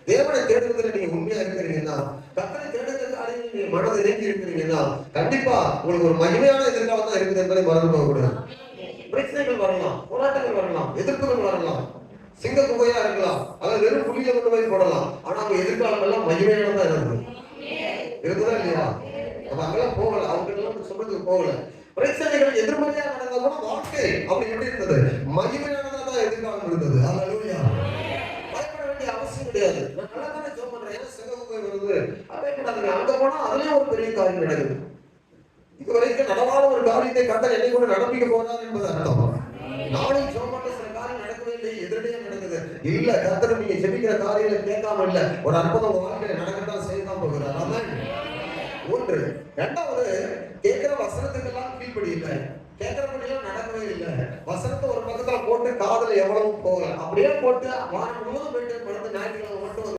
தேவனை தேடுவதில் நீங்க உண்மையா இருக்கிறீங்கன்னா, கர்த்தரை தேடுகிற காரியங்கள் நீங்க மனதை இறங்கி இருக்கிறீங்கன்னா, கண்டிப்பா உங்களுக்கு ஒரு மகிமையான எதிர்காலம் தான் இருக்குது என்பதை மறந்து போகக்கூடாது. பிரச்சனைகள் வரலாம், போராட்டங்கள் வரலாம், எதிர்ப்புகள் வரலாம், சிங்க குகையா இருக்கலாம், அதாவது வெறும் புள்ளியில கொண்டு போய் போடலாம். ஆனா அவங்க எதிர்காலம் எல்லாம் மகிமையானதா இருக்குது. இருக்குதா இல்லையா? நம்ம அங்கெல்லாம் போகல, அவங்க எல்லாம் சொல்றதுக்கு போகல. பிரச்சனைகள் எதிர்மறையா நடந்தா கூட வாழ்க்கை அப்படி எப்படி இருந்தது? மகிமையானதா தான் எதிர்காலம் இருந்தது. ஹல்லேலூயா. பயப்பட வேண்டிய அவசியம் கிடையாது. நான் நல்லா தானே ஜெபம் பண்றேன், ஏன் சிங்க குகை வருது? பயப்படாதீங்க. அங்க போனா அதுலயும் ஒரு பெரிய காரியம் நடக்குது. இதுவரைக்கும் நடவாத ஒரு காரியத்தை கர்த்தர் என்னை கூட நடப்பிக்க போறார் என்பது அர்த்தம். நானும் ஜெபம் பண்ற சில காரியம் நடக்கவே இல்லை, எதிரடியா நடக்குது. இல்ல, கர்த்தர் நீங்க ஜெபிக்கிற காரியங்களை கேட்காம இல்ல, ஒரு அற்புதம் உங்க வாழ்க்கையில நடக்கத்தான் செய்யதான் போகிறார். ஆமென். ஒன்று. இரண்டாவது, கேட்கிற வசனத்துக்கெல்லாம் கீழ்ப்படி இல்லை, கேட்கிறபடியெல்லாம் நடக்கவே இல்லை. வசனத்தை ஒரு பக்கத்துல போட்டு காதுல எவ்வளவு போகல, அப்படியே போட்டு வாரம் முழுவதும் போயிட்டு படுத்து ஞாயிற்றுக்கிழமை மட்டும்